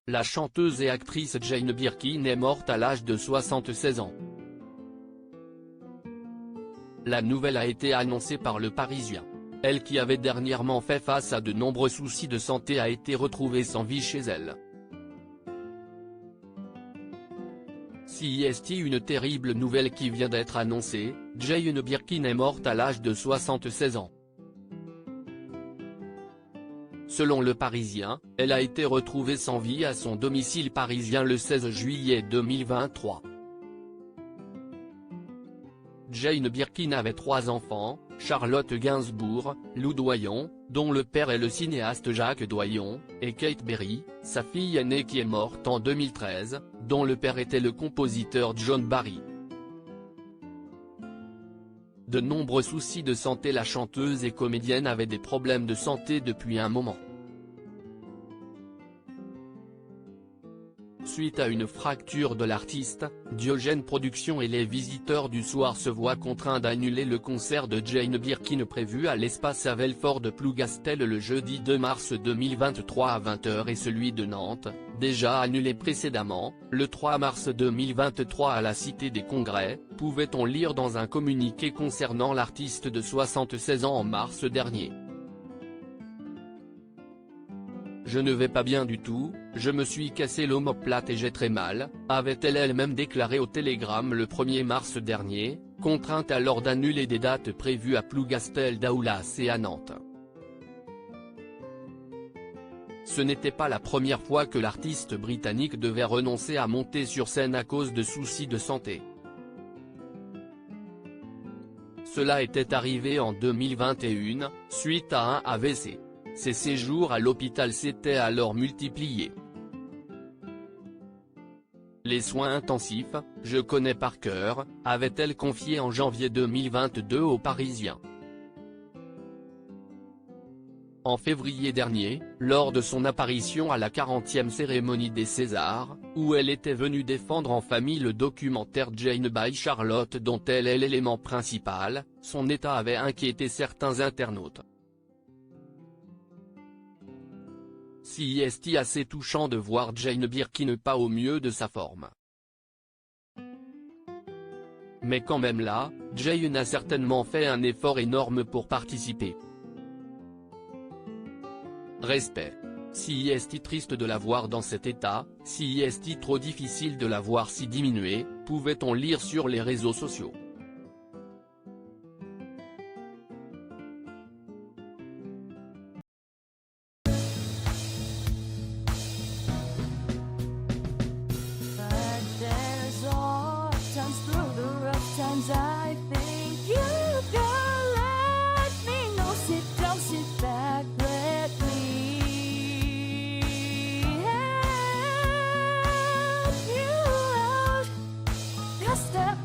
La chanteuse et actrice Jane Birkin est morte à l'âge de 76 ans. La nouvelle a été annoncée par Le Parisien. Elle, qui avait dernièrement fait face à de nombreux soucis de santé, a été retrouvée sans vie chez elle. C'est une terrible nouvelle qui vient d'être annoncée, Jane Birkin est morte à l'âge de 76 ans. Selon Le Parisien, elle a été retrouvée sans vie à son domicile parisien le 16 juillet 2023. Jane Birkin avait 3 enfants, Charlotte Gainsbourg, Lou Doyon, dont le père est le cinéaste Jacques Doyon, et Kate Berry, sa fille aînée qui est morte en 2013, dont le père était le compositeur John Barry. De nombreux soucis de santé. La chanteuse et comédienne avait des problèmes de santé depuis un moment. Suite à une fracture de l'artiste, Diogène Productions et les Visiteurs du Soir se voient contraints d'annuler le concert de Jane Birkin prévu à l'espace à Belfort de Plougastel le jeudi 2 mars 2023 à 20h et celui de Nantes, déjà annulé précédemment, le 3 mars 2023 à la Cité des Congrès, pouvait-on lire dans un communiqué concernant l'artiste de 76 ans en mars dernier. Je ne vais pas bien du tout, je me suis cassé l'omoplate et j'ai très mal, avait-elle elle-même déclaré au Télégramme le 1er mars dernier, contrainte alors d'annuler des dates prévues à Plougastel d'Aoulas et à Nantes. Ce n'était pas la première fois que l'artiste britannique devait renoncer à monter sur scène à cause de soucis de santé. Cela était arrivé en 2021, suite à un AVC. Ses séjours à l'hôpital s'étaient alors multipliés. Les soins intensifs, je connais par cœur, avait-elle confié en janvier 2022 aux Parisiens. En février dernier, lors de son apparition à la 40e cérémonie des Césars, où elle était venue défendre en famille le documentaire Jane by Charlotte dont elle est l'élément principal, son état avait inquiété certains internautes. C'est assez touchant de voir Jane Birkin pas au mieux de sa forme. Mais quand même là, Jane a certainement fait un effort énorme pour participer. Respect. C'est triste de la voir dans cet état, c'est trop difficile de la voir si diminuée, pouvait-on lire sur les réseaux sociaux. I think you can let me know. Sit down, sit back, let me help you out. Just step